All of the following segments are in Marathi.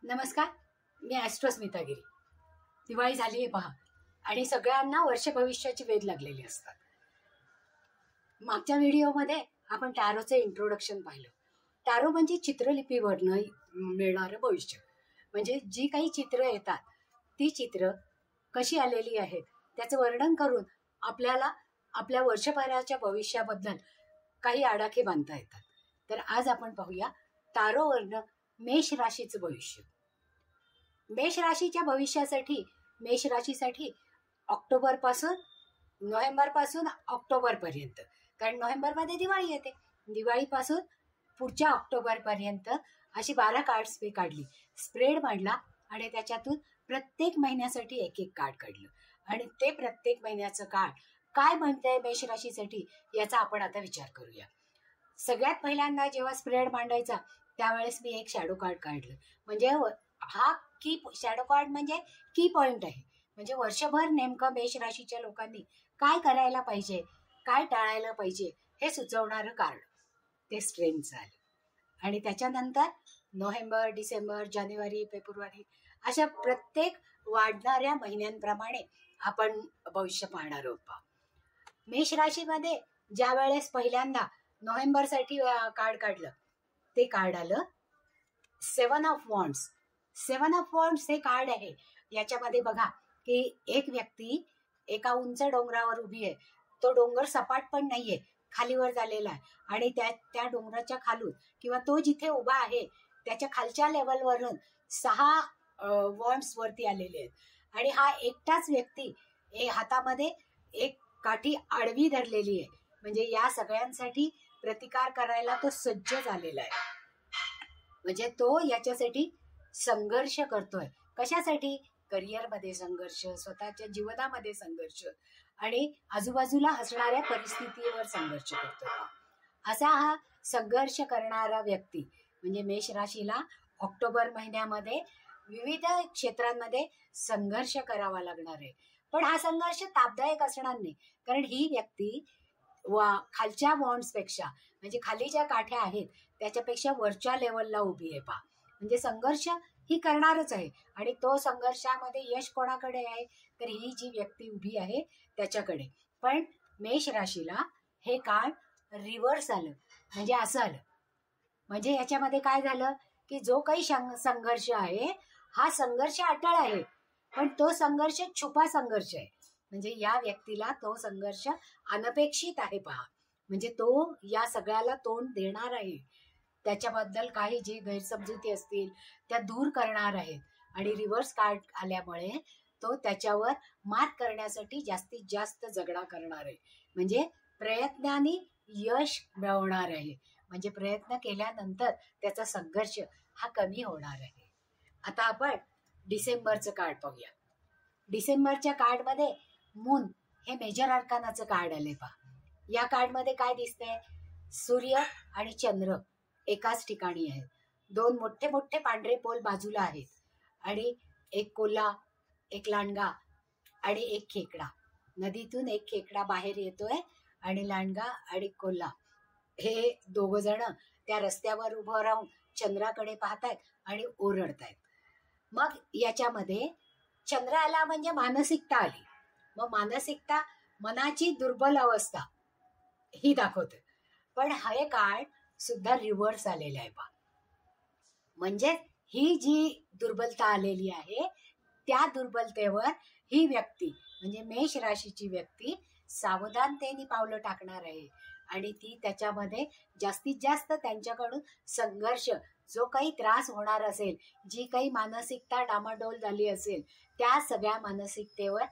नमस्कार, मी ॲस्ट्रोस्मिता गिरी. दिवाळी झाली आहे पहा आणि सगळ्यांना वर्ष भविष्याची वेध लागलेली असतात. मागच्या व्हिडिओमध्ये आपण टॅरोचं इंट्रोडक्शन पाहिलं. टॅरो म्हणजे चित्रलिपीवरनं मिळणारं भविष्य. म्हणजे जी काही चित्र येतात ती चित्र कशी आलेली आहेत त्याचं वर्णन करून आपल्याला आपल्या वर्षभराच्या भविष्याबद्दल काही आडाखे बांधता येतात. तर आज आपण पाहूया टॅरोवरनं मेष राशीचं भविष्य. मेष राशीच्या भविष्यासाठी मेष राशीसाठी नोव्हेंबरपासून ऑक्टोबरपर्यंत, कारण नोव्हेंबरमध्ये दिवाळी येते, दिवाळीपासून पुढच्या ऑक्टोबरपर्यंत अशी 12 कार्ड्स मी काढली, स्प्रेड मांडला आणि त्याच्यातून प्रत्येक महिन्यासाठी एक एक कार्ड काढलं आणि ते प्रत्येक महिन्याचं कार्ड काय म्हणतंय मेष राशीसाठी याचा आपण आता विचार करूया. सगळ्यात पहिल्यांदा जेव्हा स्प्रेड मांडायचा त्यावेळेस मी एक शॅडो कार्ड काढलं. म्हणजे हा शॅडो कार्ड म्हणजे की पॉइंट आहे. म्हणजे वर्षभर नेमकं मेष राशीच्या लोकांनी काय करायला पाहिजे, काय टाळायला पाहिजे हे सुचवणारं कार्ड ते स्ट्रेंथचं आलं. आणि त्याच्यानंतर नोव्हेंबर, डिसेंबर, जानेवारी, फेब्रुवारी अशा प्रत्येक वाढणाऱ्या महिन्यांप्रमाणे आपण भविष्य पाहणार आहोत. मेष राशीमध्ये ज्या वेळेस पहिल्यांदा नोव्हेंबरसाठी कार्ड काढलं ते कार्ड आलं 7 ऑफ वॉन्ड्स. 7 ऑफ वॉन्ड्स हे कार्ड आहे. याच्यामध्ये बघा की एक व्यक्ती एका उंच डोंगरावर उभी आहे. तो डोंगर सपाट पण नाहीये, खालीवर झालेला आहे आणि त्या डोंगराच्या खालून किंवा तो जिथे उभा आहे त्याच्या खालच्या लेवलवरून 6 वॉन्ड्स वरती आलेले आहेत आणि हा एकटाच व्यक्ती हातामध्ये एक काठी आडवी धरलेली आहे. म्हणजे या सगळ्यांसाठी प्रतिकार करायला तो सज्ज झालेला आहे. म्हणजे तो याच्यासाठी संघर्ष करतोय. कशासाठी? करिअरमध्ये संघर्ष, स्वतःच्या जीवनामध्ये संघर्ष आणि आजूबाजूला असणाऱ्या परिस्थितीवर संघर्ष करतोय. असा हा संघर्ष करणारा व्यक्ती म्हणजे मेष राशीला ऑक्टोबर महिन्यामध्ये विविध क्षेत्रांमध्ये संघर्ष करावा लागणार आहे. पण हा संघर्ष तापदायक असणार नाही, कारण ही व्यक्ती खालच्या बॉन्ड्सपेक्षा म्हणजे खाली ज्या काठ्या आहेत त्याच्यापेक्षा वरच्या लेवलला उभी आहे पहा. म्हणजे संघर्ष ही करणारच आहे आणि तो संघर्षामध्ये यश कोणाकडे आहे तर ही जी व्यक्ती उभी आहे त्याच्याकडे. पण मेष राशीला हे कार्ड रिव्हर्स आलं. म्हणजे असं आलं, म्हणजे याच्यामध्ये काय झालं की जो काही संघर्ष आहे हा संघर्ष अटळ आहे, पण तो संघर्ष छुपा संघर्ष आहे. म्हणजे या व्यक्तीला तो संघर्ष अनपेक्षित आहे पहा. म्हणजे तो या सगळ्याला तोंड देणार आहे. त्याच्याबद्दल काही जे गैरसमजुती असतील त्या दूर करणार आहेत आणि रिव्हर्स कार्ड आल्यामुळे तो त्याच्यावर मात करण्यासाठी जास्तीत जास्त झगडा करणार आहे. म्हणजे प्रयत्नाने यश मिळवणार आहे. म्हणजे प्रयत्न केल्यानंतर त्याचा संघर्ष हा कमी होणार आहे. आता आपण डिसेंबरचं कार्ड पाहूया. डिसेंबरच्या कार्डमध्ये मून हे मेजर अर्कानाचं कार्ड आले पहा. या कार्डमध्ये काय दिसतंय? सूर्य आणि चंद्र एकाच ठिकाणी आहेत. 2 मोठे मोठे पांढरे पोल बाजूला आहेत आणि एक कोल्हा, एक लांडगा आणि एक खेकडा. नदीतून एक खेकडा बाहेर येतोय आणि लांडगा आणि कोल्हा हे 2 जण त्या रस्त्यावर उभं राहून चंद्राकडे पाहतायत आणि ओरडतायत. मग याच्यामध्ये चंद्र आला म्हणजे मानसिकता आली. मग मानसिकता मनाची दुर्बल अवस्था ही दाखवते. पण हे कार्ड सुद्धा रिव्हर्स आलेलं आहे पहा. म्हणजे ही जी दुर्बलता आलेली आहे त्या दुर्बलतेवर ही व्यक्ती म्हणजे मेष राशीची व्यक्ती सावधानतेने पावलं टाकणार आहे आणि ती त्याच्यामध्ये जास्तीत जास्त त्यांच्याकडून संघर्ष, जो काही त्रास होणार असेल, जी काही मानसिकता डामाडोल झाली असेल त्या सगळ्या मानसिकतेवर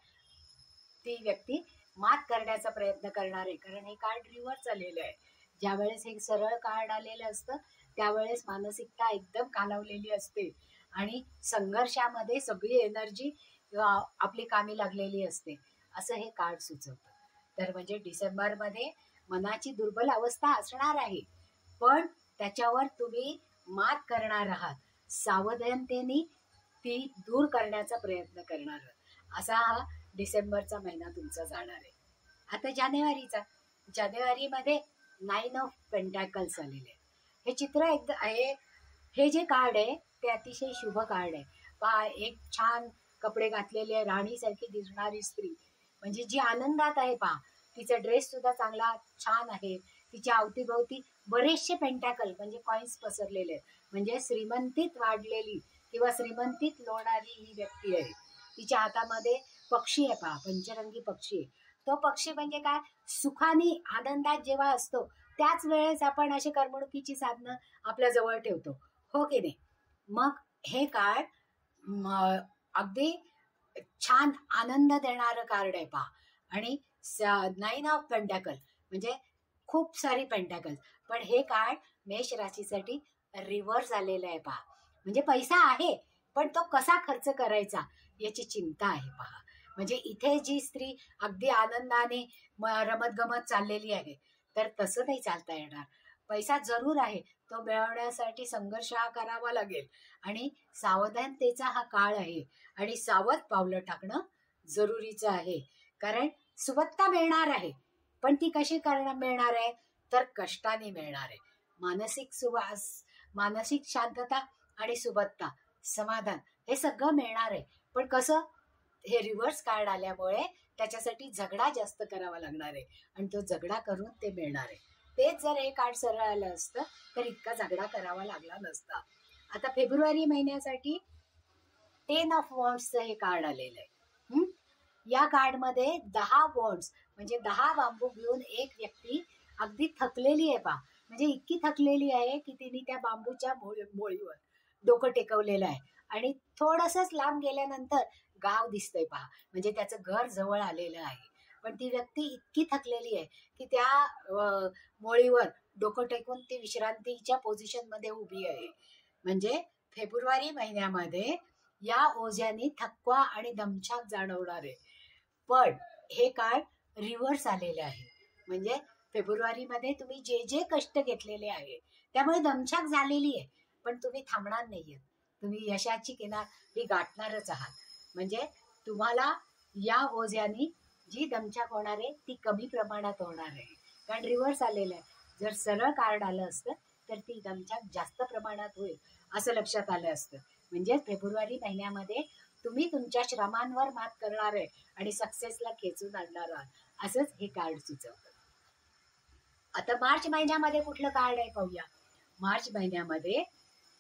ती व्यक्ती मात करण्याचा प्रयत्न करणार आहे. कारण हे कार्ड रिव्हर्स आलेलं आहे. ज्यावेळेस हे सरळ कार्ड आलेलं असतं त्यावेळेस मानसिकता एकदम खालावलेली असते आणि संघर्षामध्ये सगळी एनर्जी आपली कामी लागलेली असते, असं हे कार्ड सुचवतं. तर म्हणजे डिसेंबरमध्ये मनाची दुर्बल अवस्था असणार आहे, पण त्याच्यावर तुम्ही मात करणार आहात. सावधानतेने ती दूर करण्याचा प्रयत्न करणार आहात. असा हा डिसेंबरचा महिना तुमचा जाणार आहे. आता जानेवारीमध्ये 9 ऑफ पेंटॅकल्स आलेले. हे चित्र एकदा आहे. हे जे कार्ड आहे ते अतिशय शुभ कार्ड आहे. पहा, एक छान कपडे घातलेली आहे, राणीसारखी दिसणारी स्त्री, म्हणजे जी आनंदात आहे. पहा, तिचा ड्रेस सुद्धा चांगला छान आहे. तिच्या अवतीभोवती बरेचसे पेंटॅकल म्हणजे कॉईन्स पसरलेले आहेत. म्हणजे श्रीमंतीत वाढलेली किंवा श्रीमंतीत लोळणारी ही व्यक्ती आहे. तिच्या हातामध्ये पक्षी आहे. पहा, पंचरंगी पक्षी आहे. तो पक्षी म्हणजे काय, सुखाने आनंदात जेव्हा असतो त्याच वेळेस आपण अशी करमणुकीची साधनं आपल्या जवळ ठेवतो, हो की नाही. मग हे कार्ड अगदी छान आनंद देणारं कार्ड आहे. पहा, आणि 9 ऑफ पेंटॅकल म्हणजे खूप सारी पेंटॅकल. पण हे कार्ड मेष राशीसाठी रिव्हर्स आलेलं आहे. पहा, म्हणजे पैसा आहे पण तो कसा खर्च करायचा याची चिंता आहे. पहा, म्हणजे इथे जी स्त्री अगदी आनंदाने रमत गमत चाललेली आहे, तर तसं नाही चालता येणार. पैसा जरूर आहे, तो मिळवण्यासाठी संघर्ष हा करावा लागेल आणि सावधानतेचा हा काळ आहे आणि सावध पावलं टाकणं जरुरीचं आहे. कारण सुबत्ता मिळणार आहे, पण ती कशी मिळणार आहे, तर कष्टाने मिळणार आहे. मानसिक सुवास, मानसिक शांतता आणि सुबत्ता, समाधान हे सगळं मिळणार आहे. पण कसं, हे रिव्हर्स कार्ड आल्यामुळे त्याच्यासाठी झगडा जास्त करावा लागणार आहे आणि तो झगडा करून ते मिळणार आहे. तेच जर हे कार्ड सरळ आलं असतं तर इतका झगडा करावा लागला नसता. आता फेब्रुवारी महिन्यासाठी 10 ऑफ वॉन्ड्सचं हे कार्ड आलेलं आहे. या कार्डमध्ये 10 वॉन्ड्स म्हणजे 10 बांबू घेऊन एक व्यक्ती अगदी थकलेली आहे. पहा, म्हणजे इतकी थकलेली आहे की तिने त्या बांबूच्या मोळीवर डोकं टेकवलेलं आहे आणि थोडंसंच लांब गेल्यानंतर गाव दिसतंय. पहा, म्हणजे त्याचं घर जवळ आलेलं आहे. पण ती व्यक्ती इतकी थकलेली आहे की त्या मोळीवर डोकं टेकून ती विश्रांतीच्या पोझिशन मध्ये उभी आहे. म्हणजे फेब्रुवारी महिन्यामध्ये या ओझ्याने थकवा आणि दमछाक जाणवणार आहे. पण हे कार्ड रिव्हर्स आलेलं आहे. म्हणजे फेब्रुवारीमध्ये तुम्ही जे जे कष्ट घेतलेले आहे त्यामुळे दमछाक झालेली आहे, पण तुम्ही थांबणार नाहीये. तुम्ही यशाची किनारी गाठणारच आहात. म्हणजे तुम्हाला या ओझ्याने जी दमछाक होणार आहे ती कमी प्रमाणात होणार आहे, कारण रिव्हर्स आलेलं आहे. जर सरळ कार्ड आलं असतं तर ती दमछाक जास्त प्रमाणात होईल असं लक्षात आलं असतं. म्हणजे फेब्रुवारी महिन्यामध्ये तुम्ही तुमच्या श्रमांवर मात करणार आहे आणि सक्सेसला खेचून आणणार आहात, असंच हे कार्ड सुचवतं. आता मार्च महिन्यामध्ये कुठलं कार्ड आहे पाहूया. मार्च महिन्यामध्ये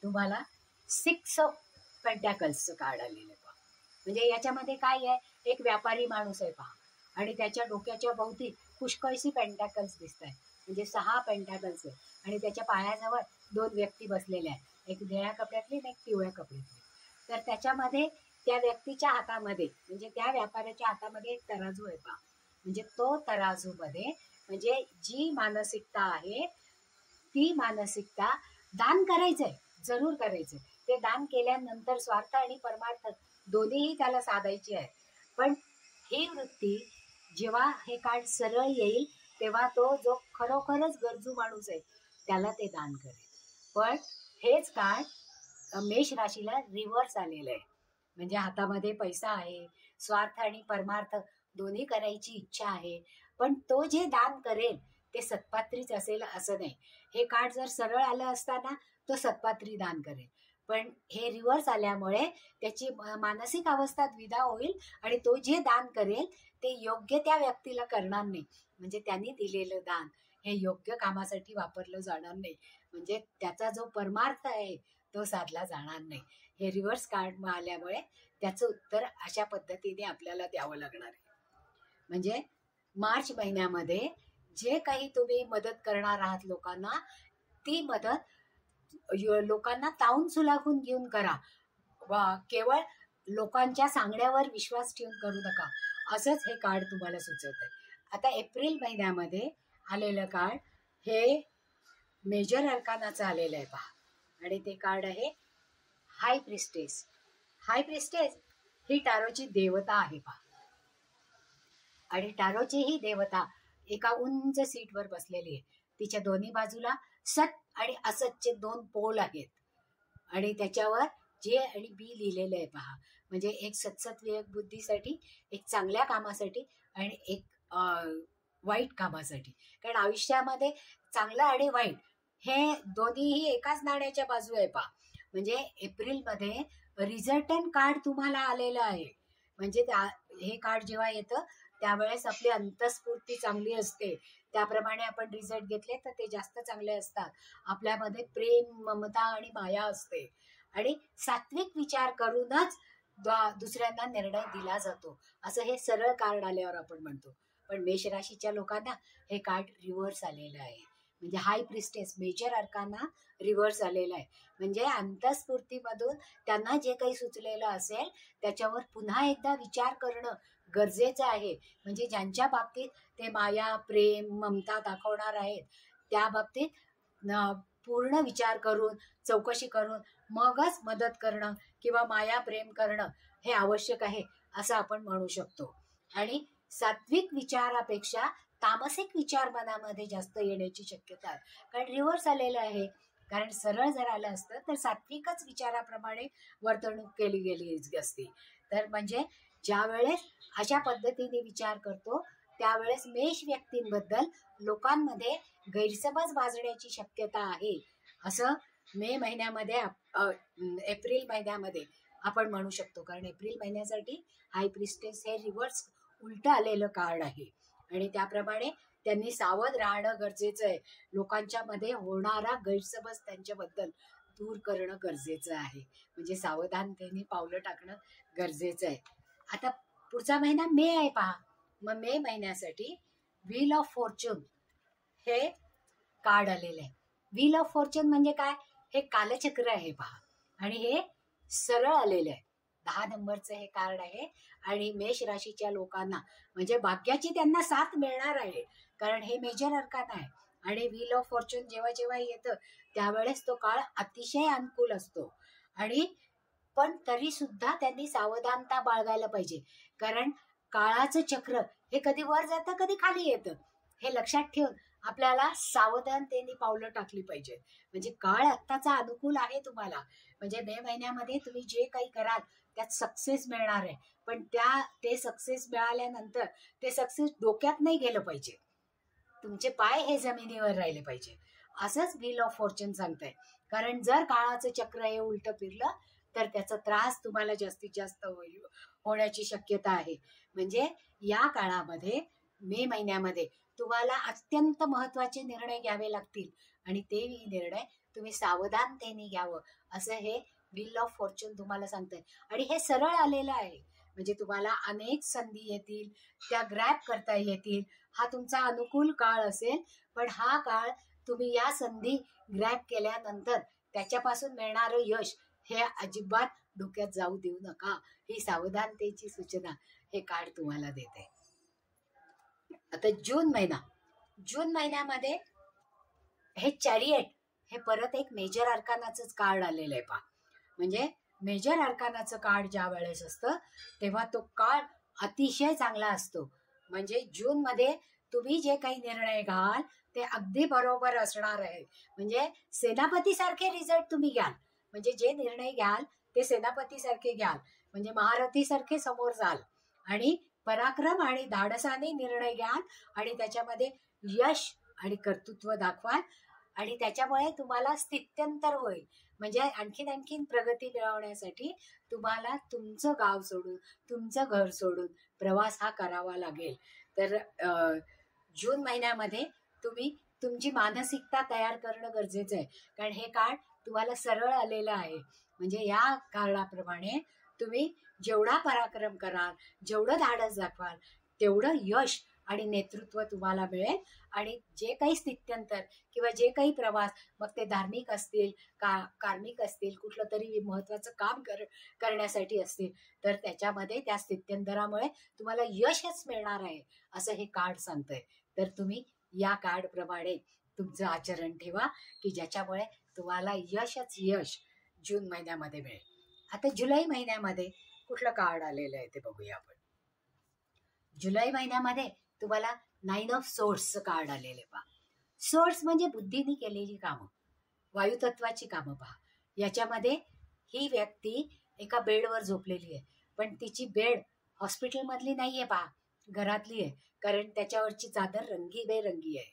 तुम्हाला 6 ऑफ पेंटॅकल्सचं कार्ड आलेलं आहे. म्हणजे याच्यामध्ये काय आहे, एक व्यापारी माणूस आहे. पहा, आणि त्याच्या डोक्याच्या भोवती पुष्कळशी पेंटॅकल्स दिसत आहेत. म्हणजे 6 पेंटॅकल्स आहे आणि त्याच्या पायाजवळ 2 व्यक्ती बसलेल्या आहेत, एक निळ्या कपड्यातली आणि एक पिवळ्या कपड्यातली. तर त्याच्यामध्ये त्या व्यक्तीच्या हातामध्ये म्हणजे त्या व्यापाऱ्याच्या हातामध्ये एक तराजू आहे. पहा, म्हणजे तो तराजूमध्ये म्हणजे जी मानसिकता आहे ती मानसिकता दान करायचंय, जरूर करायचंय. ते दान केल्यानंतर स्वार्थ आणि परमार्थ दोन्हीही त्याला साधायची आहे. पण ही वृत्ती जेव्हा हे कार्ड सरळ येईल तेव्हा तो जो खरोखरच गरजू माणूस आहे त्याला ते दान करेल. पण हेच कार्ड मेष राशीला रिव्हर्स आलेलं आहे. म्हणजे हातामध्ये पैसा आहे, स्वार्थ आणि परमार्थ दोन्ही करायची इच्छा आहे, पण तो जे दान करेल ते सत्पात्रीच असेल असं नाही. हे कार्ड जर सरळ आलं असताना तो सत्पात्री दान करेल, पण हे रिव्हर्स आल्यामुळे त्याची मानसिक अवस्था द्विधा होईल आणि तो जे दान करेल ते योग्य त्या व्यक्तीला करणार नाही. म्हणजे त्यांनी दिलेलं दान हे योग्य कामासाठी वापरलं जाणार नाही, म्हणजे त्याचा जो परमार्थ आहे तो साधला जाणार नाही. हे रिव्हर्स कार्ड आल्यामुळे त्याचं उत्तर अशा पद्धतीने आपल्याला द्यावं लागणार आहे. म्हणजे मार्च महिन्यामध्ये जे काही तुम्ही मदत करणार आहात लोकांना, ती मदत लोकांना तावून सुलाखून घेऊन करा. केवळ लोकांच्या सांगण्यावर विश्वास ठेवून करू नका, असंच हे कार्ड तुम्हाला सुचवत आहे. आता एप्रिल महिन्यामध्ये आलेलं कार्ड हे मेजर अर्कानाचं आलेलं आहे. पहा, आणि ते कार्ड आहे हाय प्रिस्टेस. हाय प्रिस्टेस ही टारोची देवता आहे. पहा, आणि टारोची ही देवता एका उंच सीटवर बसलेली आहे. तिच्या दोन्ही बाजूला सत आणि असतचे 2 पोल आहेत आणि त्याच्यावर जे आणि बी लिहिलेलं आहे. पहा, म्हणजे एक सत्सत्विक बुद्धीसाठी, एक चांगल्या कामासाठी आणि एक वाईट कामासाठी. कारण आयुष्यामध्ये चांगलं आणि वाईट हे दोन्हीही एकाच नाण्याच्या बाजू आहे. पहा, म्हणजे एप्रिलमध्ये रिझल्टंट कार्ड तुम्हाला आलेलं आहे. म्हणजे हे कार्ड जेव्हा येतं त्यावेळेस आपली अंतस्फूर्ती चांगली असते, त्याप्रमाणे आपण रिझल्ट घेतले तर ते जास्त चांगले असतात. आपल्यामध्ये प्रेम, ममता आणि माया असते आणि सात्विक विचार करूनच दुसऱ्यांना निर्णय दिला जातो, असं हे सरळ कार्ड आल्यावर आपण म्हणतो. पण मेष राशीच्या लोकांना हे कार्ड रिव्हर्स आलेलं आहे. म्हणजे हाय प्रिस्टेस, मेजर अर्काना रिव्हर्स आलेला आहे. म्हणजे अंतस्फूर्तीमधून त्यांना जे काही सुचलेलं असेल त्याच्यावर पुन्हा एकदा विचार करणं गरजेचं आहे. म्हणजे ज्यांच्या बाबतीत ते माया, प्रेम, ममता दाखवणार आहेत त्या बाबतीत पूर्ण विचार करून, चौकशी करून मगच मदत करणं किंवा माया, प्रेम करणं हे आवश्यक आहे असं आपण म्हणू शकतो. आणि सात्विक विचारापेक्षा तामसिक विचार मनामध्ये जास्त येण्याची शक्यता आहे, कारण रिव्हर्स आलेलं आहे. कारण सरळ जर आलं असतं तर सात्विकच विचाराप्रमाणे वर्तणूक केली गेली असती. तर म्हणजे ज्या वेळेस अशा पद्धतीने विचार करतो त्यावेळेस मेष व्यक्तींबद्दल लोकांमध्ये गैरसमज भासण्याची शक्यता आहे, असं मे महिन्यामध्ये एप्रिल महिन्यामध्ये आपण म्हणू शकतो. कारण एप्रिल महिन्यासाठी हाय प्रिस्टेस हे रिव्हर्स उलट आलेलं कार्ड आहे आणि त्याप्रमाणे त्यांनी सावध राहणं गरजेचं आहे. लोकांच्या मध्ये होणारा गैरसमज त्यांच्याबद्दल दूर करणं गरजेचं आहे. म्हणजे सावधानतेने पावलं टाकणं गरजेचं आहे. आता पुढचा महिना मे आहे पहा. मग मे महिन्यासाठी व्हील ऑफ फॉर्च्यून हे कार्ड आलेलं आहे. व्हील ऑफ फॉर्च्यून म्हणजे काय? हे कालचक्र आहे पहा आणि हे सरळ आलेलं आहे. 10 नंबरचं हे कार्ड आहे आणि मेष राशीच्या लोकांना म्हणजे भाग्याची त्यांना साथ मिळणार आहे, कारण हे मेजर अर्कान आहे. आणि व्हील ऑफ फॉर्च्यून जेव्हा जेव्हा येतं त्यावेळेस तो काळ अतिशय अनुकूल असतो. आणि पण तरी सुद्धा त्यांनी सावधानता बाळगायला पाहिजे, कारण काळाचं चक्र हे कधी वर जातं कधी खाली येतं. हे लक्षात ठेवून आपल्याला सावधानतेने पावलं टाकली पाहिजे. म्हणजे काळ आत्ताचा अनुकूल आहे तुम्हाला. म्हणजे मे महिन्यामध्ये तुम्ही जे काही कराल त्यात सक्सेस मिळणार आहे, पण ते सक्सेस मिळाल्यानंतर ते सक्सेस डोक्यात नाही गेलं पाहिजे. तुमचे पाय हे जमिनीवर राहिले पाहिजे, असंच व्हील ऑफ फॉर्च्यून सांगतंय. कारण जर काळाचं चक्र हे उलट फिरलं तर त्याचा त्रास तुम्हाला जास्तीत जास्त होण्याची शक्यता आहे. म्हणजे या काळामध्ये मे महिन्यामध्ये तुम्हाला अत्यंत महत्वाचे निर्णय घ्यावे लागतील आणि ते निर्णय तुम्ही सावधानतेने घ्यावं असं हे व्हील ऑफ फॉर्च्यून तुम्हाला सांगतंय. आणि हे सरळ आलेलं आहे. म्हणजे तुम्हाला अनेक संधी येतील, त्या ग्रॅब करता येतील. हा तुमचा अनुकूल काळ असेल, पण हा काळ तुम्ही या संधी ग्रॅब केल्यानंतर त्याच्यापासून मिळणारं यश हे अजिबात डोक्यात जाऊ देऊ नका. ही सावधानतेची सूचना हे कार्ड तुम्हाला देते. आता जून महिन्यामध्ये हे चॅरियट हे परत एक मेजर अर्कानाचंच कार्ड आलेलं आहे पहा. म्हणजे मेजर अर्कानाचं कार्ड ज्या वेळेस असतं तेव्हा तो काळ अतिशय चांगला असतो. म्हणजे जून मध्ये तुम्ही जे काही निर्णय घ्याल ते अगदी बरोबर असणार आहे. म्हणजे सेनापती सारखे रिझल्ट तुम्ही घ्याल. म्हणजे जे निर्णय घ्याल ते सेनापती सारखे घ्याल. म्हणजे महारथी सारखे समोर जाल आणि पराक्रम आणि धाडसाने निर्णय घ्याल आणि त्याच्यामध्ये यश आणि कर्तृत्व दाखवाल आणि त्याच्यामुळे तुम्हाला स्थित्यंतर होईल. म्हणजे आणखीन प्रगती मिळवण्यासाठी तुम्हाला तुमचं गाव सोडून, तुमचं घर सोडून प्रवास हा करावा लागेल. तर जून महिन्यामध्ये तुम्ही तुमची मानसिकता तयार करणं गरजेचं आहे, कारण हे कार्ड तुम्हाला सरळ आलेलं आहे. म्हणजे या कार्डाप्रमाणे तुम्ही जेवढा पराक्रम कराल, जेवढं धाडस दाखवाल तेवढं यश आणि नेतृत्व तुम्हाला मिळेल. आणि जे काही स्थित्यंतर किंवा जे काही प्रवास, मग ते धार्मिक असतील, कार्मिक असतील, कुठलं तरी महत्वाचं काम करण्यासाठी असतील, तर त्याच्यामध्ये त्या स्थित्यंतरामुळे तुम्हाला यशच मिळणार आहे असं हे कार्ड सांगतंय. तर तुम्ही या कार्ड प्रमाणे तुमचं आचरण ठेवा की ज्याच्यामुळे तुम्हाला यश जून महिन्यामध्ये मिळेल. आता जुलै महिन्यामध्ये कुठलं कार्ड आलेलं आहे ते बघूया आपण. जुलै महिन्यामध्ये तुम्हाला 9 ऑफ सोर्ड्सचं कार्ड आलेलं आहे पहा. सोर्ड्स म्हणजे बुद्धीने केलेली कामं, वायुतत्वाची कामं पहा. याच्यामध्ये ही व्यक्ती एका बेडवर झोपलेली आहे, पण तिची बेड हॉस्पिटलमधली नाही आहे पहा, घरातली आहे. कारण त्याच्यावरची चादर रंगीबेरंगी आहे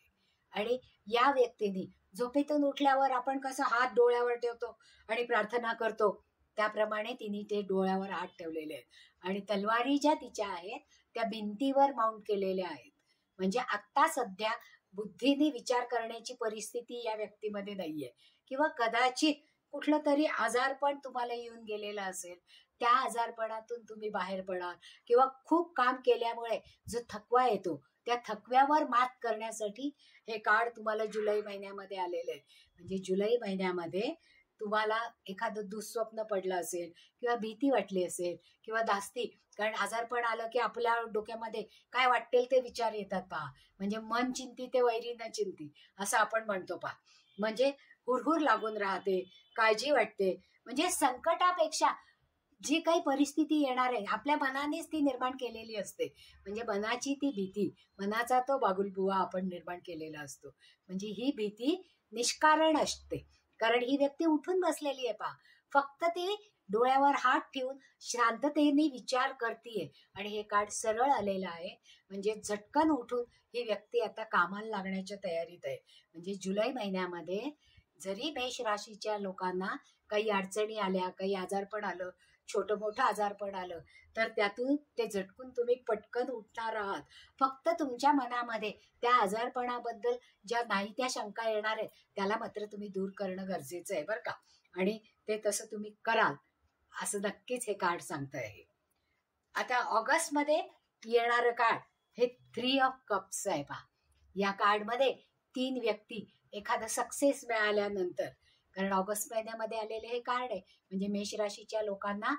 आणि या व्यक्तीने झोपेतून उठल्यावर आपण कसं हात डोळ्यावर ठेवतो आणि प्रार्थना करतो, त्याप्रमाणे तिने ते डोळ्यावर हात ठेवलेले आहेत आणि तलवारी ज्या तिच्या आहेत त्या भिंतीवर माउंट केलेल्या आहेत. म्हणजे आत्ता सध्या बुद्धीने विचार करण्याची परिस्थिती या व्यक्तीमध्ये नाहीये, किंवा कदाचित कुठलं तरी आजारपण तुम्हाला येऊन गेलेलं असेल, त्या आजारपणातून तुम्ही बाहेर पडाल, किंवा खूप काम केल्यामुळे जो थकवा येतो त्या थकव्यावर मात करण्यासाठी हे कार्ड तुम्हाला जुलै महिन्यामध्ये आलेलं आहे. म्हणजे जुलै महिन्यामध्ये तुम्हाला एखादं दुःस्वप्न पडलं असेल, किंवा भीती वाटली असेल, किंवा धास्ती, कारण आजारपण आलं की आपल्या डोक्यामध्ये काय वाटेल ते विचार येतात पहा. म्हणजे मन चिंती ते वैरी न चिंती असं आपण म्हणतो पहा. म्हणजे हुरहुर लागून राहते, काळजी वाटते. म्हणजे संकटापेक्षा जी काही परिस्थिती येणार आहे आपल्या मनानेच ती निर्माण केलेली असते. म्हणजे मनाची ती भीती, मनाचा तो बागुलबुवा आपण निर्माण केलेला असतो. म्हणजे ही भीती निष्कारण असते, कारण ही व्यक्ती उठून बसलेली आहे पहा. फक्त ती डोळ्यावर हात ठेवून शांततेने विचार करतीये आणि हे कार्ड सरळ आलेलं आहे. म्हणजे झटकन उठून ही व्यक्ती आता कामाला लागण्याच्या तयारीत आहे. म्हणजे जुलै महिन्यामध्ये जरी मेष राशीच्या लोकांना काही अडचणी आल्या, काही आजारपण आलं, छोटं मोठं आजारपण आलं, तर त्यातून ते झटकून तुम्ही पटकन उठणार आहात. फक्त तुमच्या मनामध्ये त्या आजारपणाबद्दल ज्या नाही त्या शंका येणार आहेत त्याला मात्र तुम्ही दूर करणं गरजेचं आहे बरं का. आणि ते तसं तुम्ही कराल असं नक्कीच हे कार्ड सांगतंय. आता ऑगस्टमध्ये येणारं कार्ड हे 3 ऑफ कप्स आहे पहा. या कार्डमध्ये 3 व्यक्ती एखादा सक्सेस मिळाल्यानंतर, कारण ऑगस्ट महिन्यामध्ये आलेले हे कार्ड आहे, म्हणजे मेष राशीच्या लोकांना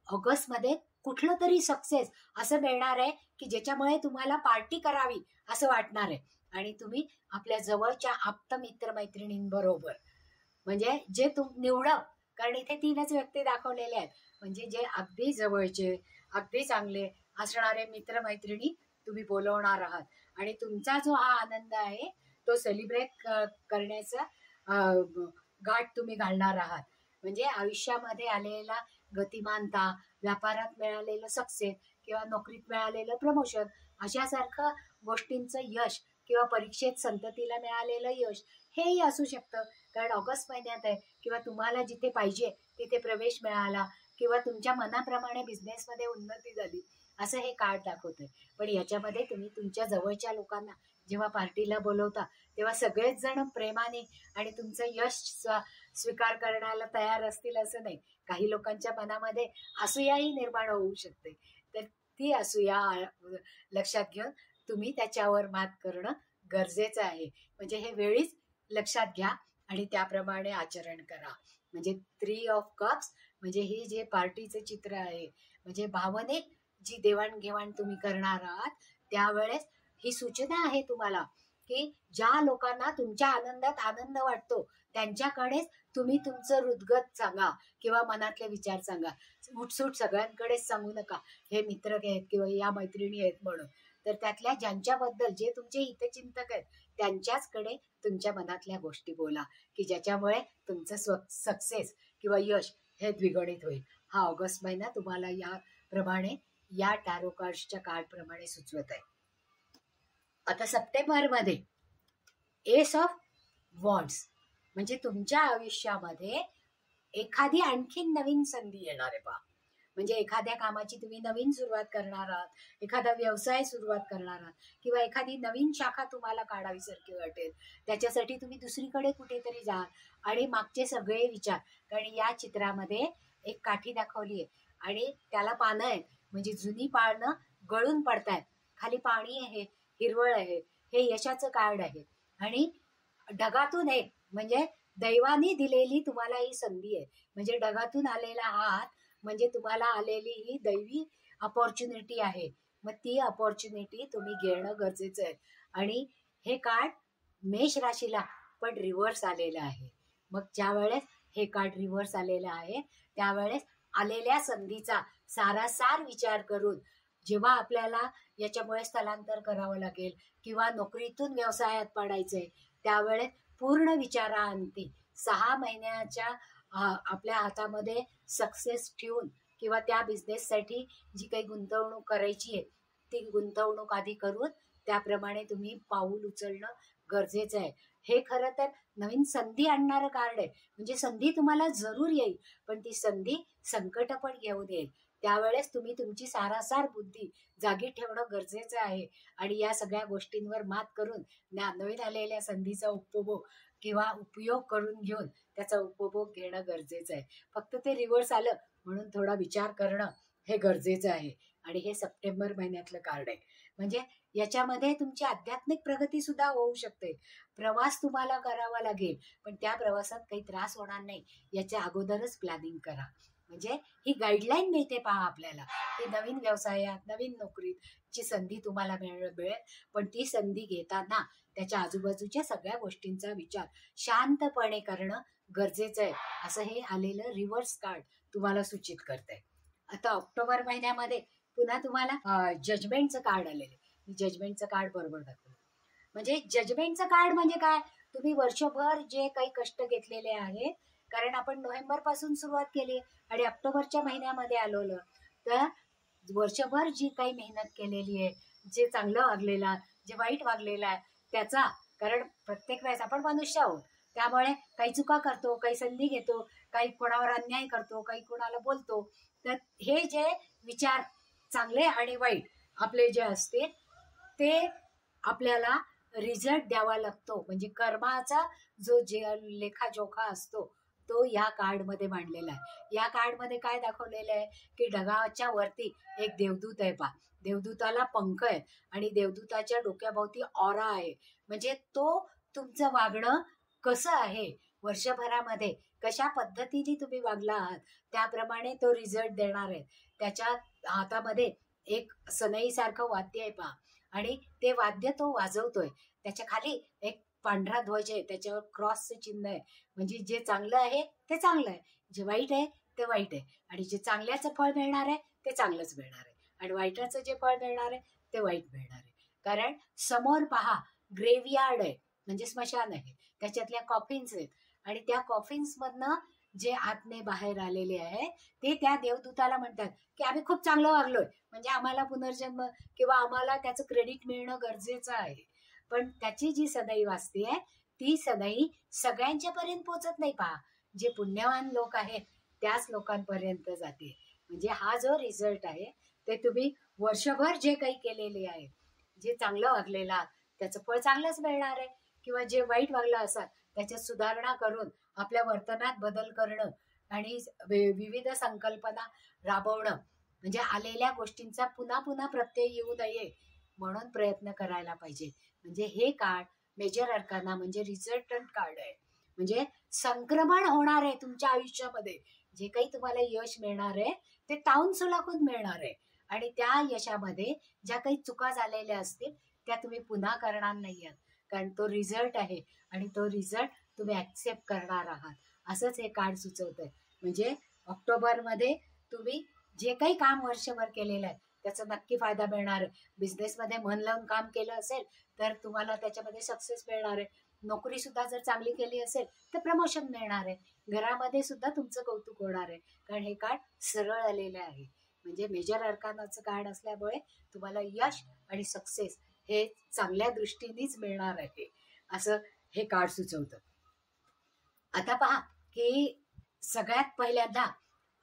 ऑगस्टमध्ये कुठलं तरी सक्सेस असं मिळणार आहे की ज्याच्यामुळे तुम्हाला पार्टी करावी असं वाटणार आहे. आणि तुम्ही आपल्या जवळच्या आप्त मित्र मैत्रिणींबरोबर, म्हणजे जे निवडा, कारण इथे 3च व्यक्ती दाखवलेले आहेत, म्हणजे जे अगदी जवळचे अगदी चांगले असणारे मित्रमैत्रिणी तुम्ही बोलवणार आहात. आणि तुमचा जो हा आनंद आहे तो सेलिब्रेट करण्याचा गाठ तुम्ही घालणार आहात. म्हणजे आयुष्यामध्ये आलेला गतिमानता, व्यापारात मिळालेलं सक्सेस, किंवा नोकरीत मिळालेलं प्रमोशन, अशासारखं गोष्टींचं यश, किंवा परीक्षेत संततीला मिळालेलं यश, हेही असू शकतं. कारण ऑगस्ट महिन्यात आहे, किंवा तुम्हाला जिथे पाहिजे तिथे प्रवेश मिळाला, किंवा तुमच्या मनाप्रमाणे बिझनेसमध्ये उन्नती झाली, असं हे कार्ड दाखवतंय. पण याच्यामध्ये तुम्ही तुमच्या जवळच्या लोकांना जेव्हा पार्टीला बोलवता तेव्हा सगळेच जण प्रेमाने आणि तुमचं यश स्वीकार करण्याला तयार असतील असं नाही. काही लोकांच्या मनामध्ये असूयाही निर्माण होऊ शकते. तर ती असूया लक्षात घेऊन तुम्ही त्याच्यावर मात करणं गरजेचं आहे. म्हणजे हे वेळीच लक्षात घ्या आणि त्याप्रमाणे आचरण करा. म्हणजे 3 ऑफ कप्स म्हणजे ही जे पार्टीचं चित्र आहे, म्हणजे भावनिक जी देवाणघेवाण तुम्ही करणार आहात त्यावेळेस ही सूचना आहे तुम्हाला की ज्या लोकांना तुमच्या आनंदात आनंद वाटतो त्यांच्याकडेच तुम्ही तुमचं हृदगत सांगा, किंवा मनातले विचार सांगा. उठसूट सगळ्यांकडेच सांगू नका हे मित्र आहेत किंवा या मैत्रिणी आहेत म्हणून. तर त्यातल्या ज्यांच्याबद्दल जे तुमचे हितचिंतक आहेत त्यांच्याचकडे तुमच्या मनातल्या गोष्टी बोला, की ज्याच्यामुळे तुमचं सक्सेस किंवा यश हे द्विगुणित होईल. हा ऑगस्ट महिना तुम्हाला याप्रमाणे या टॅरो कार्ड्सच्या कार्डप्रमाणे सुचवत आहे. आता सप्टेंबरमध्ये एस ऑफ वॉन्ड्स, म्हणजे तुमच्या आयुष्यामध्ये एखादी आणखीन नवीन संधी येणार आहे पहा. म्हणजे एखाद्या कामाची तुम्ही नवीन सुरुवात करणार आहात, एखादा व्यवसाय सुरुवात करणार आहात, किंवा एखादी नवीन शाखा तुम्हाला काढावीसारखी वाटेल, त्याच्यासाठी तुम्ही दुसरीकडे कुठेतरी जा आणि मागचे सगळे विचार, कारण या चित्रामध्ये एक काठी दाखवली आहे आणि त्याला पानं आहेत, म्हणजे जुनी पानं गळून पडतायत, खाली पाणी आहे, हिरवळ आहे, हे यशाचं कार्ड आहे. आणि ढगातून एक म्हणजे दैवाने दिलेली तुम्हाला ही संधी आहे. म्हणजे ढगातून आलेला हात म्हणजे तुम्हाला आलेली ही दैवी अपॉर्च्युनिटी आहे. मग ती अपॉर्च्युनिटी तुम्ही घेणं गरजेचं आहे. आणि हे कार्ड मेष राशीला पण रिव्हर्स आलेलं आहे. मग ज्या वेळेस हे कार्ड रिव्हर्स आलेलं आहे त्यावेळेस आलेल्या संधीचा सारासार विचार करून जेव्हा आपल्याला याच्यामुळे स्थलांतर करावं लागेल किंवा नोकरीतून व्यवसायात पडायचंय त्यावेळेस पूर्ण विचारांती 6 महिन्याच्या आपल्या हातामध्ये सक्सेस ठेवून किंवा त्या बिझनेससाठी जी काही गुंतवणूक करायची आहे ती गुंतवणूक आधी करून त्याप्रमाणे तुम्ही पाऊल उचलणं गरजेचं आहे. हे खरं तर नवीन संधी आणणारं कार्ड आहे. म्हणजे संधी तुम्हाला जरूर येईल, पण ती संधी संकट पण घेऊन येईल. त्यावेळेस तुम्ही तुमची सारासार बुद्धी जागी ठेवणं गरजेचं आहे आणि या सगळ्या गोष्टींवर मात करून नवीन आलेल्या संधीचा उपभोग किंवा उपयोग करून घेऊन त्याचा उपभोग घेणं गरजेचं आहे. फक्त ते रिव्हर्स आलं म्हणून थोडा विचार करणं हे गरजेचं आहे. आणि हे सप्टेंबर महिन्यातलं कार्ड आहे. म्हणजे याच्यामध्ये तुमची आध्यात्मिक प्रगती सुद्धा होऊ शकते. प्रवास तुम्हाला करावा लागेल, पण त्या प्रवासात काही त्रास होणार नाही याच्या अगोदरच प्लॅनिंग करा. म्हणजे ही गाईडलाईन मिळते पहा आपल्याला, की नवीन व्यवसायात नवीन नोकरीची संधी तुम्हाला मिळेल, पण ती संधी घेताना त्याच्या आजूबाजूच्या सगळ्या गोष्टींचा विचार शांतपणे करणं गरजेचं आहे, असं हे आलेलं रिव्हर्स कार्ड तुम्हाला सूचित करतंय. आता ऑक्टोबर महिन्यामध्ये पुन्हा तुम्हाला जजमेंटचं कार्ड आलेलं आहे. जजमेंटचं कार्ड बरोबर दाखवलं. म्हणजे जजमेंटचं कार्ड म्हणजे काय, तुम्ही वर्षभर जे काही कष्ट घेतलेले आहेत, कारण आपण नोव्हेंबर पासून सुरुवात केली आणि ऑक्टोबरच्या महिन्यामध्ये आलो, तर वर्षभर जी काही मेहनत केलेली आहे, जे चांगलं वागलेलं, जे वाईट वागलेलं आहे त्याचा, कारण प्रत्येक वेळेस आपण मनुष्य आहोत, त्यामुळे काही चुका करतो, काही संधी घेतो, काही कोणावर अन्याय करतो, काही कोणाला बोलतो. तर हे जे विचार चांगले आणि वाईट आपले जे असतील ते आपल्याला रिझल्ट द्यावा लागतो. म्हणजे कर्माचा जो जे लेखाजोखा असतो तो या कार्डमध्ये मांडलेला आहे. या कार्डमध्ये काय दाखवलेलं आहे की ढगाच्या वरती एक देवदूत आहे पहा. देवदूताला पंख आहेत आणि देवदूताच्या डोक्याभोवती ऑरा आहे. म्हणजे तो तुमचं वागणं कसं आहे, वर्षभरामध्ये कशा पद्धतीने तुम्ही वागला आहात त्याप्रमाणे तो रिझल्ट देणार आहे. त्याच्या हातामध्ये एक सनईसारखं वाद्य आहे पहा आणि ते वाद्य तो वाजवतोय. त्याच्या खाली एक पांढरा ध्वज आहे, त्याच्यावर क्रॉसचं चिन्ह आहे. म्हणजे जे चांगलं आहे ते चांगलं आहे, जे वाईट आहे ते वाईट आहे, आणि जे चांगल्याचं फळ मिळणार आहे ते चांगलंच मिळणार आहे, आणि वाईटाचं जे फळ मिळणार आहे ते वाईट मिळणार आहे. कारण समोर पहा ग्रेव्हयार्ड आहे, म्हणजे स्मशान आहे, त्याच्यातल्या कॉफिन्स आहेत, आणि त्या कॉफिन्स मधनं जे आत्मे बाहेर आलेले आहे ते त्या देवदूताला म्हणतात की आम्ही खूप चांगलं वागलोय, म्हणजे आम्हाला पुनर्जन्म किंवा आम्हाला त्याचं क्रेडिट मिळणं गरजेचं आहे. पण त्याची जी सनई वाजते ती सनई सगळ्यांच्या पर्यंत पोहोचत नाही पहा. जे पुण्यवान लोक आहेत त्याच लोकांपर्यंत जाते. म्हणजे हा जो रिझल्ट आहे ते तुम्ही वर्षभर जे काही केलेले आहे, जे चांगलं वागलेला त्याचं फळ चांगलंच मिळणार आहे, किंवा जे वाईट वागलं असाल त्याच्यात सुधारणा करून आपल्या वर्तनात बदल करणं आणि विविध संकल्पना राबवणं, म्हणजे आलेल्या गोष्टींचा पुन्हा पुन्हा प्रत्यय येऊ नये म्हणून प्रयत्न करायला पाहिजे. म्हणजे हे कार्ड मेजर अर्काना म्हणजे रिझल्टंट कार्ड आहे. म्हणजे संक्रमण होणार आहे तुमच्या आयुष्यामध्ये, जे काही तुम्हाला यश मिळणार आहे ते ताऊन सुलाखून मिळणार आहे, आणि त्या यशामध्ये ज्या काही चुका झालेल्या असतील त्या तुम्ही पुन्हा करणार नाही आहात, कारण तो रिझल्ट आहे आणि तो रिझल्ट तुम्ही ऍक्सेप्ट करणार आहात, असंच हे कार्ड सुचवत आहे. म्हणजे ऑक्टोबरमध्ये तुम्ही जे काही काम वर्षभर केलेलं आहे त्याचा नक्की फायदा मिळणार आहे. बिझनेसमध्ये मन लावून काम केलं असेल तर तुम्हाला त्याच्यामध्ये सक्सेस मिळणार आहे. नोकरी सुद्धा जर चांगली केली असेल तर प्रमोशन मिळणार आहे. घरामध्ये सुद्धा तुमचं कौतुक होणार आहे, कारण हे कार्ड सरळ आलेलं आहे. म्हणजे मेजर अर्कानाचं कार्ड असल्यामुळे तुम्हाला यश आणि सक्सेस हे चांगल्या दृष्टीनेच मिळणार आहे, असं हे कार्ड सुचवतं. आता पहा की सगळ्यात पहिल्यांदा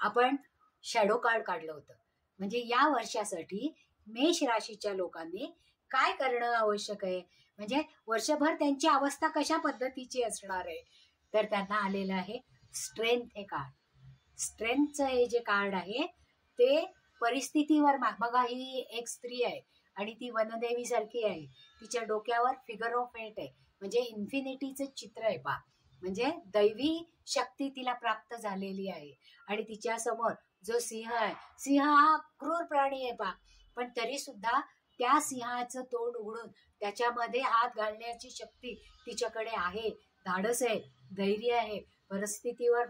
आपण शॅडो कार्ड काढलं होतं. म्हणजे या वर्षासाठी मेष राशीच्या लोकांनी काय करणं आवश्यक आहे, म्हणजे वर्षभर त्यांची अवस्था कशा पद्धतीची असणार आहे, तर त्यांना आलेलं आहे स्ट्रेंथ हे कार्ड. स्ट्रेंथचं हे जे कार्ड आहे ते परिस्थितीवर बघा, ही एक स्त्री आहे आणि ती वनदेवी सारखी आहे. तिच्या डोक्यावर फिगर ऑफ 8 आहे, म्हणजे इन्फिनिटीचं चित्र आहे पहा. म्हणजे दैवी शक्ती तिला प्राप्त झालेली आहे, आणि तिच्या समोर जो सिंह आहे, सिंह हा क्रूर प्राणी आहे पहा, पण तरी सुद्धा त्या सिंहाचं तोंड उघडून त्याच्यामध्ये हात घालण्याची शक्ती तिच्याकडे आहे, धाडस आहे, धैर्य आहे, परिस्थितीवर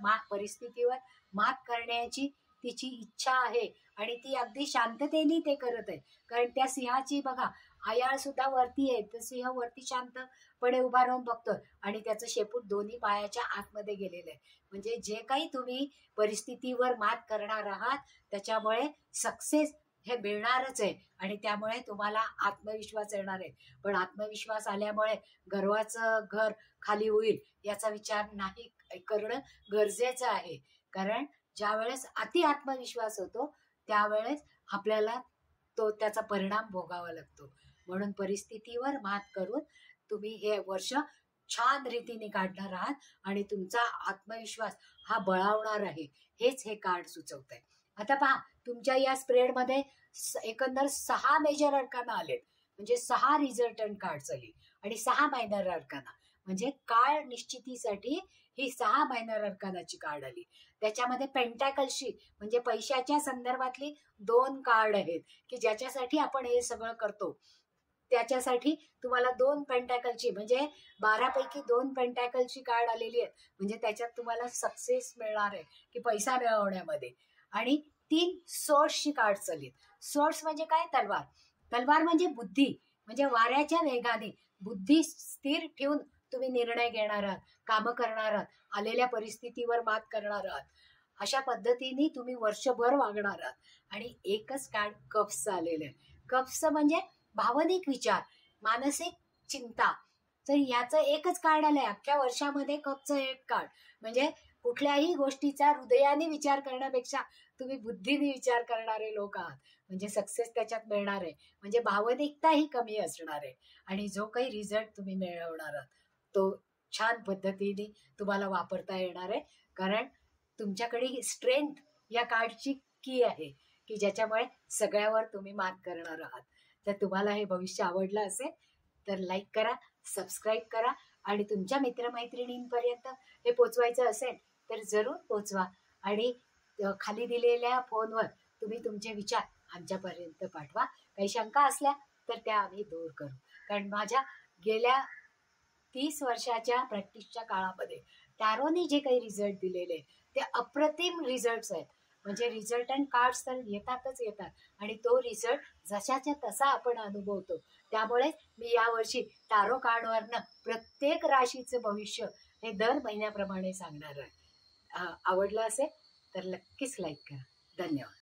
मात करण्याची तिची इच्छा आहे, आणि ती अगदी शांततेने ते करत आहे. कारण त्या सिंहाची बघा आयाळ सुद्धा वरती आहे, तर सिंह वरती शांतपणे उभा राहून बघतोय आणि त्याचं शेपूट दोन्ही पायाच्या आतमध्ये गेलेलं आहे. म्हणजे जे काही तुम्ही परिस्थितीवर मात करणार आहात त्याच्यामुळे सक्सेस हे मिळणारच आहे आणि त्यामुळे तुम्हाला आत्मविश्वास येणार आहे. पण आत्मविश्वास आल्यामुळे गर्वाचं घर खाली होईल याचा विचार नाही करणं गरजेचं आहे. कारण ज्या वेळेस अति आत्मविश्वास होतो त्यावेळेस आपल्याला त्याचा परिणाम भोगावा लागतो. म्हणून परिस्थितीवर मात करून तुम्ही हे वर्ष छान रीतीने काढणार आहात आणि तुमचा आत्मविश्वास हा बळावणार आहे, हेच हे कार्ड सुचवत आहे. आता पहा, तुमच्या या स्प्रेडमध्ये एकंदर 6 मेजर अरकाना आलेत, म्हणजे 6 रिझल्टंट कार्ड्स आली आणि 6 मायनर अरकाना, म्हणजे काळ निश्चितीसाठी ही 6 मायनर अरकानाची कार्ड आली. त्याच्यामध्ये पेंटॅकलशी म्हणजे पैशाच्या संदर्भातली 2 कार्ड आहेत की ज्याच्यासाठी आपण हे सगळं करतो. त्याच्यासाठी तुम्हाला 2 पेंटॅकलची म्हणजे 12 पैकी 2 पेंटॅकलची कार्ड आलेली आहेत, म्हणजे त्याच्यात तुम्हाला सक्सेस मिळणार आहे की पैसा मिळवण्यामध्ये. आणि 3 सोर्सची कार्ड आलीत. सोर्स म्हणजे काय? तलवार. तलवार म्हणजे बुद्धी, म्हणजे वाऱ्याच्या वेगाने बुद्धी स्थिर ठेवून तुम्ही निर्णय घेणार आहात, कामं करणार आहात, आलेल्या परिस्थितीवर मात करणार आहात. अशा पद्धतीने तुम्ही वर्षभर वागणार आहात. आणि एकच कार्ड कप्सचं आलेलं आहे. कप्सचं म्हणजे भावनिक विचार, मानसिक चिंता. तर याचं एकच कार्ड आलंय अख्ख्या वर्षामध्ये, कपचं एक कार्ड. म्हणजे कुठल्याही गोष्टीचा हृदयाने विचार करण्यापेक्षा तुम्ही बुद्धीने विचार करणारे लोक आहात, म्हणजे सक्सेस त्याच्यात मिळणार आहे. म्हणजे भावनिकताही कमी असणार आहे आणि जो काही रिझल्ट तुम्ही मिळवणार आहात तो छान पद्धतीने तुम्हाला वापरता येणार आहे. कारण तुमच्याकडे स्ट्रेंथ या कार्डची की आहे की ज्याच्यामुळे सगळ्यावर तुम्ही मात करणार आहात. तर तुम्हाला हे भविष्य आवडलं असेल तर लाईक करा, सबस्क्राईब करा आणि तुमच्या मित्रमैत्रिणींपर्यंत हे पोचवायचं असेल तर जरूर पोचवा. आणि खाली दिलेल्या फोनवर तुम्ही तुमचे विचार आमच्यापर्यंत पाठवा. काही शंका असल्या तर त्या आम्ही दूर करू. कारण माझ्या गेल्या 30 वर्षाच्या प्रॅक्टिसच्या काळामध्ये टॅरोने जे काही रिझल्ट दिलेले ते अप्रतिम रिझल्ट्स आहेत. म्हणजे रिझल्टंट कार्ड्स तर येतातच येतात आणि तो रिझल्ट जशाच्या तसा आपण अनुभवतो. त्यामुळे मी यावर्षी टॅरो कार्डवरनं प्रत्येक राशीचं भविष्य हे दर महिन्याप्रमाणे सांगणार आहे. आवडलं असेल तर नक्कीच लाईक करा. धन्यवाद.